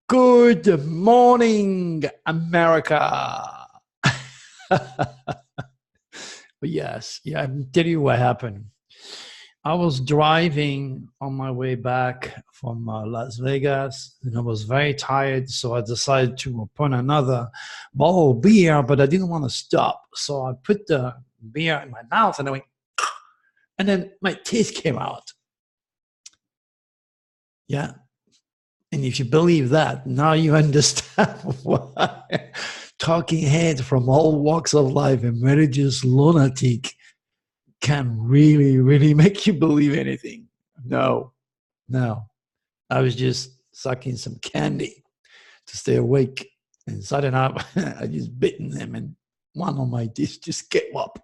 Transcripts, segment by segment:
Good morning, America. Yes, yeah, I'll tell you what happened. I was driving on my way back from Las Vegas, and I was very tired, so I decided to open another bottle of beer, but I didn't want to stop. So I put the beer in my mouth, and I went, and then my teeth came out. Yeah. And if you believe that, now you understand why talking head from all walks of life and religious lunatic can really, really make you believe anything. No, no. I was just sucking some candy to stay awake. And suddenly I just bitten them and one of my teeth just came up.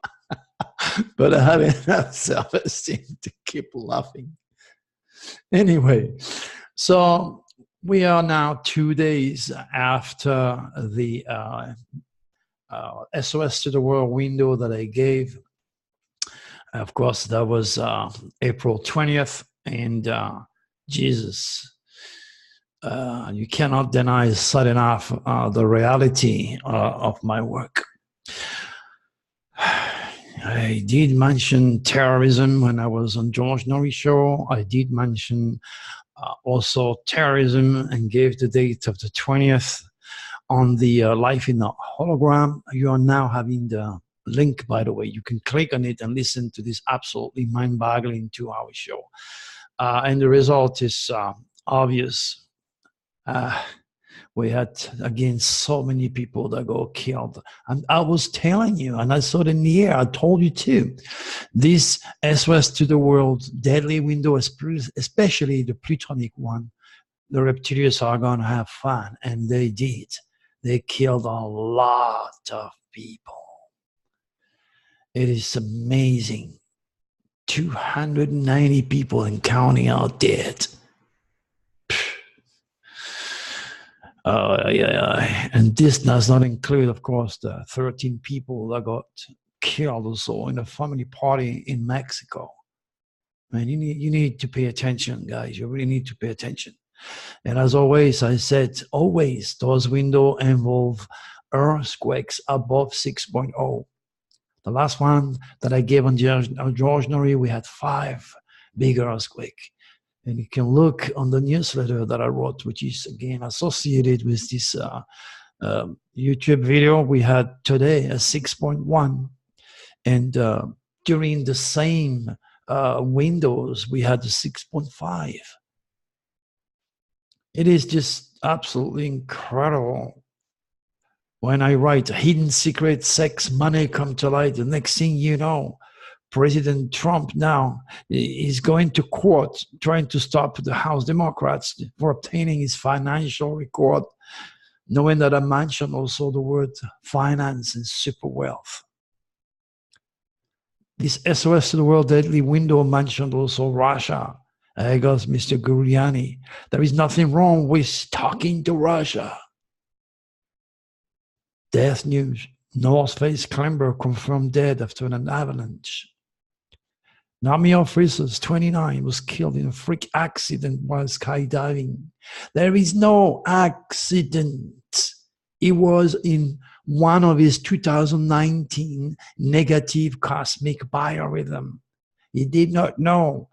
But I had enough self-esteem to keep laughing. Anyway, so we are now 2 days after the SOS to the World window that I gave. Of course, that was April 20th. And Jesus, you cannot deny sudden enough the reality of my work. I did mention terrorism when I was on George Norrie show. I did mention also terrorism and gave the date of the 20th on the Life in the Hologram. You are now having the link, by the way. You can click on it and listen to this absolutely mind-boggling 2-hour show. And the result is obvious. We had, again, so many people that got killed. And I was telling you, and I saw it in the air, I told you too, this SOS to the World deadly window, especially the plutonic one, the reptilians are going to have fun. And they did. They killed a lot of people. It is amazing. 290 people and counting are dead. And this does not include, of course, the 13 people that got killed also in a family party in Mexico. Man, you need to pay attention, guys. You really need to pay attention. And as always, I said, always those windows involve earthquakes above 6.0. The last one that I gave on George Norrie, we had 5 big earthquakes. And you can look on the newsletter that I wrote, which is, again, associated with this YouTube video. We had today a 6.1. And during the same windows, we had a 6.5. It is just absolutely incredible. When I write hidden secret, sex, money come to light, the next thing you know, President Trump now is going to court trying to stop the House Democrats for obtaining his financial record, knowing that I mentioned also the word finance and super wealth. This SOS to the World deadly window mentioned also Russia. There goes Mr. Giuliani. There is nothing wrong with talking to Russia. Death news. North Face climber confirmed dead after an avalanche. An Army officer, 29, was killed in a freak accident while skydiving. There is no accident. He was in one of his 2019 negative cosmic biorhythm. He did not know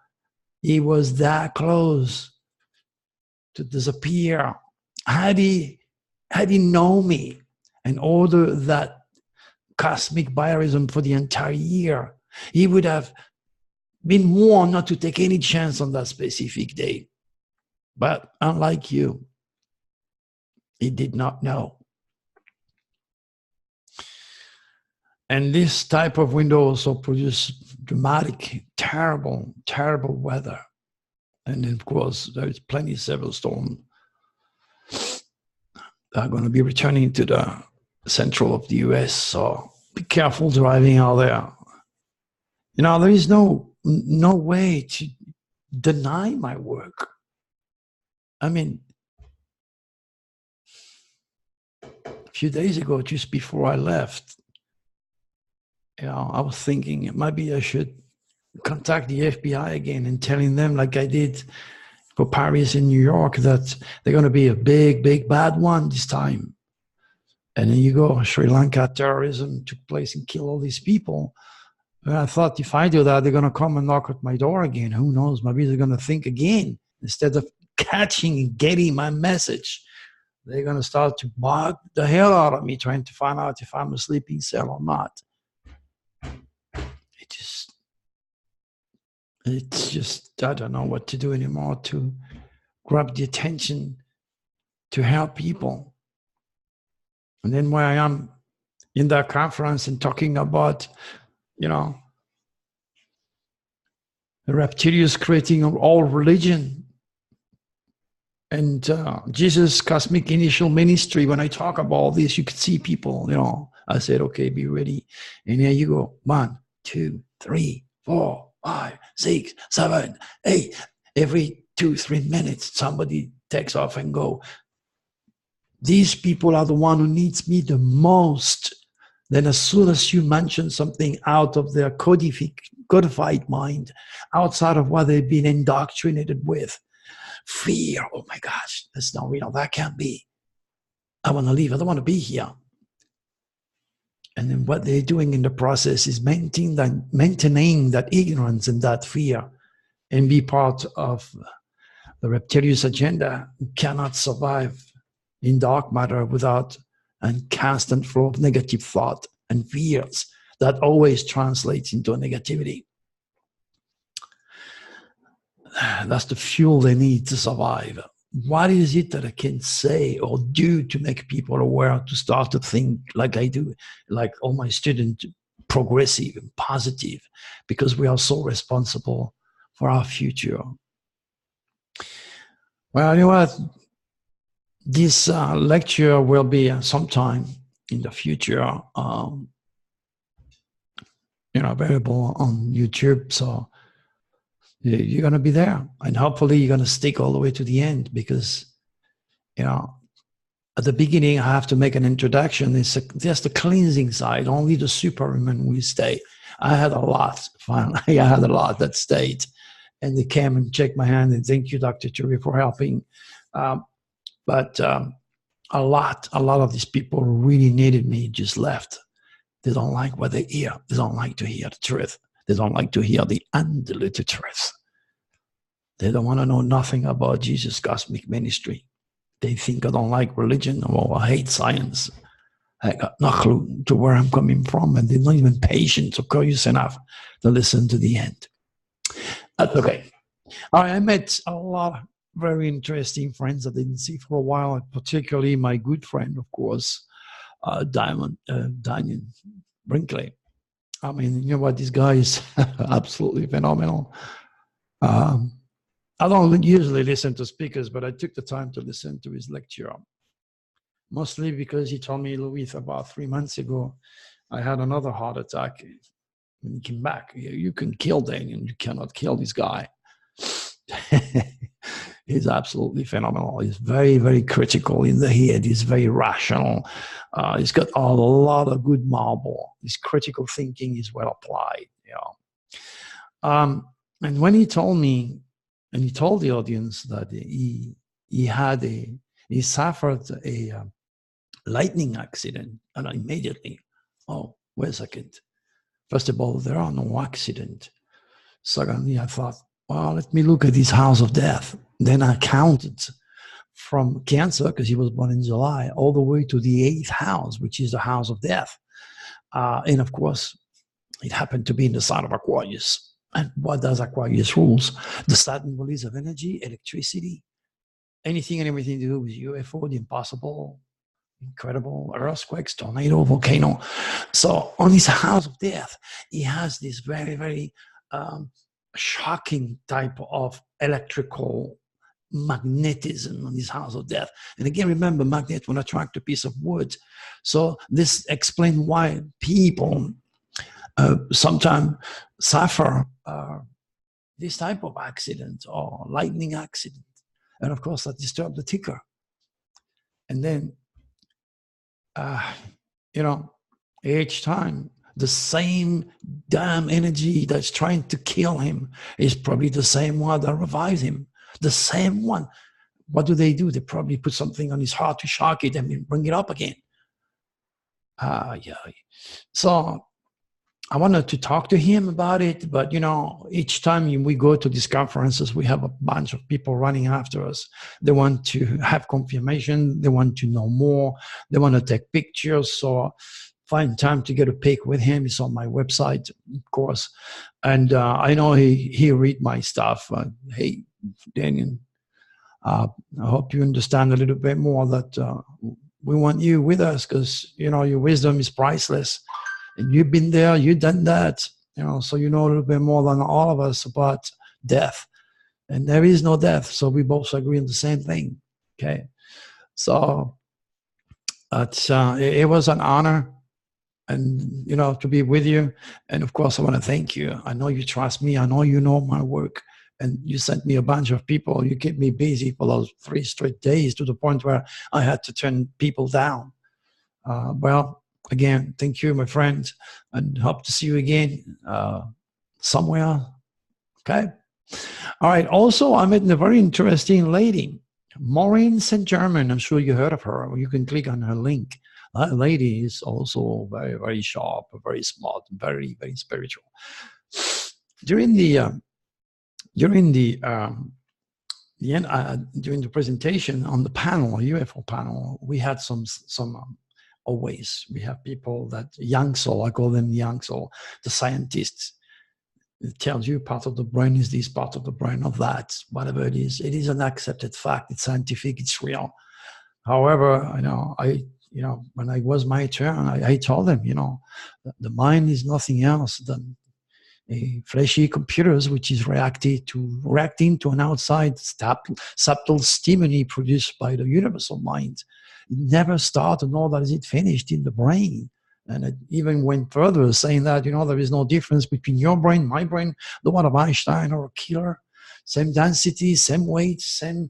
he was that close to disappear. Had he known me and ordered that cosmic biorhythm for the entire year, he would have been warned not to take any chance on that specific day. But unlike you, he did not know. And this type of window also produces dramatic, terrible, terrible weather. And then, of course, there's plenty of severe storms that are going to be returning to the central of the US. So be careful driving out there. You know, there is no way to deny my work. I mean, a few days ago, just before I left, you know, I was thinking maybe I should contact the FBI again and telling them, like I did for Paris and New York that they're going to be a big, big bad one this time. And then you go, Sri-Lanka terrorism took place and killed all these people. And I thought, if I do that, they're going to come and knock at my door again. Who knows? Maybe they're going to think again. Instead of catching and getting my message, they're going to start to bug the hell out of me, trying to find out if I'm a sleeping cell or not. It's just, I don't know what to do anymore to grab the attention, to help people. And then where I am in that conference and talking about, you know, the reptilians creating all religion and Jesus' cosmic initial ministry. When I talk about all this, you can see people, you know, I said, okay, be ready. And here you go. 1, 2, 3, 4, 5, 6, 7, 8. Every 2-3 minutes, somebody takes off and go. These people are the one who needs me the most. Then as soon as you mention something out of their codified mind, outside of what they've been indoctrinated with, fear, oh my gosh, that's not real, that can't be. I want to leave, I don't want to be here. And then what they're doing in the process is maintaining that ignorance and that fear and be part of the reptilian agenda who cannot survive in dark matter without a constant flow of negative thought and fears that always translates into negativity. That's the fuel they need to survive. What is it that I can say or do to make people aware to start to think like I do, like all my students, progressive and positive, because we are so responsible for our future. Well, you know what? This lecture will be sometime in the future, available on YouTube. So you're going to be there, and hopefully you're going to stick all the way to the end, because, at the beginning I have to make an introduction. It's just the cleansing side. Only the superhuman will stay. I had a lot. Finally, I had a lot that stayed, and they came and checked my hand and thank you, Dr. Turi, for helping. But a lot of these people who really needed me just left. They don't like what they hear. They don't like to hear the truth. They don't like to hear the undiluted truth. They don't want to know nothing about Jesus' cosmic ministry. They think I don't like religion or I hate science. I got no clue to where I'm coming from, and they're not even patient or curious enough to listen to the end. That's okay. I met a lot of very interesting friends I didn't see for a while, particularly my good friend, of course, Daniel Brinkley. I mean, you know what, this guy is absolutely phenomenal. I don't usually listen to speakers, but I took the time to listen to his lecture, mostly because he told me, Louis, about 3 months ago, I had another heart attack. When he came back, you can kill Daniel, you cannot kill this guy. He's absolutely phenomenal. He's very, very critical in the head. He's very rational. He's got a lot of good marble. His critical thinking is well applied. And when he told me, and he told the audience that he suffered a lightning accident, and immediately, oh, wait a second. First of all, there are no accidents. Secondly, I thought, well, let me look at his house of death. Then I counted from Cancer, because he was born in July, all the way to the 8th house, which is the house of death. And of course, it happened to be in the sign of Aquarius. And what does Aquarius rules? The Saturn release of energy, electricity, anything and everything to do with UFO, the impossible, incredible, earthquakes, tornado, volcano. So on his house of death, he has this very, very shocking type of electrical magnetism on his house of death. And again, remember, magnet will attract a piece of wood. So this explains why people sometimes suffer this type of accident or lightning accident. And of course, that disturbs the ticker. And then, each time, the same damn energy that's trying to kill him is probably the same one that revives him. The same one. What do? They probably put something on his heart to shock it and then bring it up again. Yeah. So I wanted to talk to him about it, but each time we go to these conferences, we have a bunch of people running after us. They want to have confirmation. They want to know more. They want to take pictures. So find time to get a pic with him. It's on my website, of course. And I know he read my stuff. Hey, Daniel, I hope you understand a little bit more that we want you with us because, your wisdom is priceless. And you've been there, you've done that, so you know a little bit more than all of us about death. And there is no death, so we both agree on the same thing, okay? So it was an honor and, to be with you. And of course, I want to thank you. I know you trust me. I know you know my work. And you sent me a bunch of people. You kept me busy for those 3 straight days to the point where I had to turn people down. Well, again, thank you, my friend, and hope to see you again somewhere. Okay. All right. Also, I met a very interesting lady, Maureen St. Germain. I'm sure you heard of her. You can click on her link. That lady is also very, very sharp, very smart, very, very spiritual. During the presentation on the panel, UFO panel, we had some always we have people that young soul, I call them young soul, the scientists. It tells you part of the brain is this, part of the brain of that, whatever it is an accepted fact. It's scientific, it's real. However, when I was my turn, I told them, the mind is nothing else than a fleshy computers which is reacting to an outside subtle stimuli produced by the universal mind. It never started nor does it finished in the brain. And it even went further, saying that there is no difference between your brain, my brain, the one of Einstein or a killer. Same density, same weight, same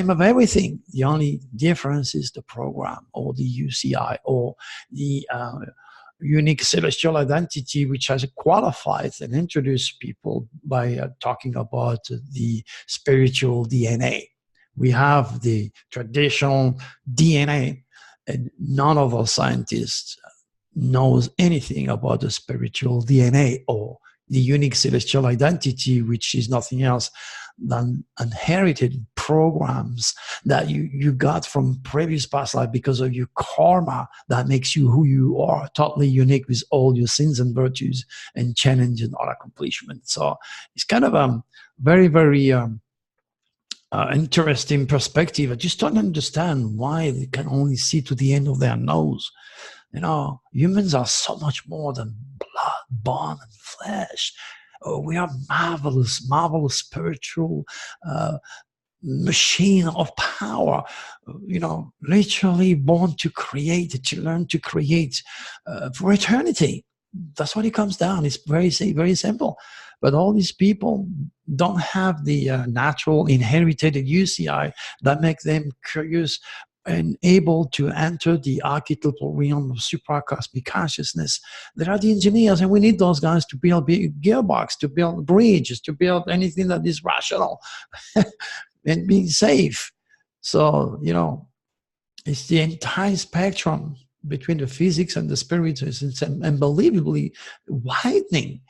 of everything. The only difference is the program or the UCI or the unique celestial identity, which has qualified and introduced people by talking about the spiritual DNA. We have the traditional DNA, and none of our scientists knows anything about the spiritual DNA or the unique celestial identity, which is nothing else than inherited programs that you got from previous past life because of your karma that makes you who you are, totally unique with all your sins and virtues and challenge and all accomplishments. So it's kind of a very, very interesting perspective. I just don't understand why they can only see to the end of their nose. Humans are so much more than blood, bone, and flesh. We are marvelous, marvelous spiritual machine of power, literally born to create, to learn to create for eternity. That's what it comes down. It's very, very simple. But all these people don't have the natural inherited UCI that make them curious and able to enter the archetypal realm of supracosmic consciousness. There are the engineers, and we need those guys to build big gearbox, to build bridges, to build anything that is rational and being safe. So, it's the entire spectrum between the physics and the spirit is unbelievably widening.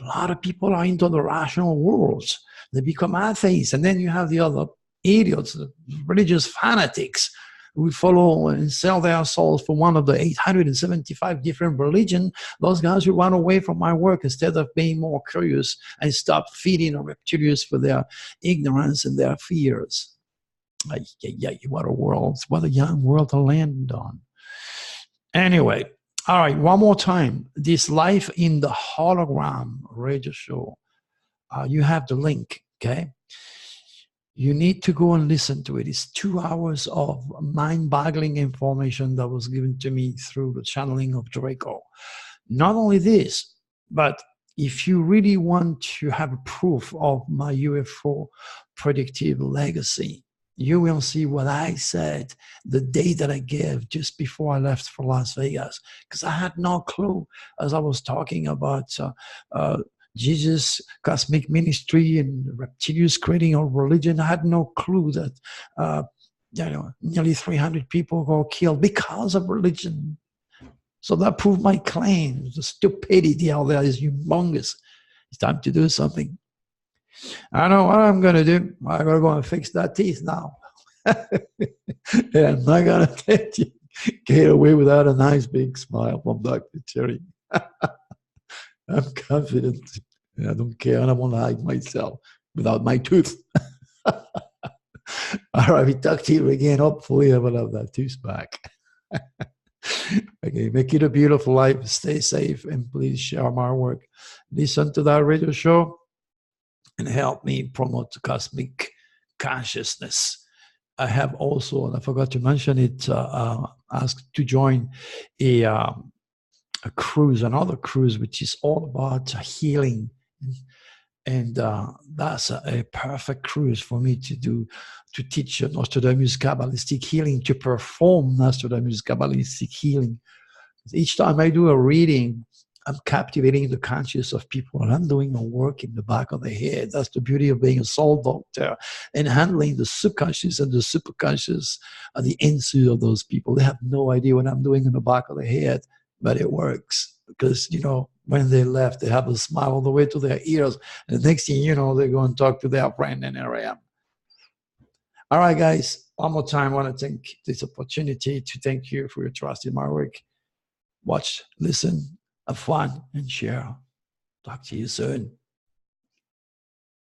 A lot of people are into the rational worlds. They become atheists. And then you have the other idiots, the religious fanatics who follow and sell their souls for one of the 875 different religions. Those guys who run away from my work instead of being more curious and stop feeding on reptilians for their ignorance and their fears. What a world, what a young world to land on. Anyway, all right, one more time. This Life in the Hologram radio show. You have the link, okay? You need to go and listen to it. It's 2 hours of mind-boggling information that was given to me through the channeling of Draco. Not only this, but if you really want to have a proof of my UFO predictive legacy, you will see what I said the day that I gave just before I left for Las Vegas, because I had no clue as I was talking about Jesus, cosmic ministry, and reptilians creating a religion. I had no clue that, nearly 300 people were killed because of religion. So that proved my claim. The stupidity out there is humongous. It's time to do something. I know what I'm going to do. I'm going to go and fix that teeth now. And I'm not going to let you get away without a nice big smile from Dr. Turi. I'm confident. I don't care. I don't want to hide myself without my tooth. All right, we talk to you again. Hopefully, I will have that tooth back. Okay, make it a beautiful life. Stay safe, and please share my work. Listen to that radio show and help me promote the cosmic consciousness. I have also, and I forgot to mention it, asked to join a cruise, another cruise, which is all about healing. And that's a perfect cruise for me to do, to teach Nostradamus Kabbalistic healing, to perform Nostradamus Kabbalistic healing. Each time I do a reading, I'm captivating the conscious of people, and I'm doing a work in the back of the head. That's the beauty of being a soul doctor and handling the subconscious and the superconscious and the inside of those people. They have no idea what I'm doing in the back of the head, but it works because, when they left, they have a smile all the way to their ears. And the next thing you know, they go and talk to their friend in area. All right, guys, one more time, I want to take this opportunity to thank you for your trust in my work. Watch, listen, have fun, and share. Talk to you soon.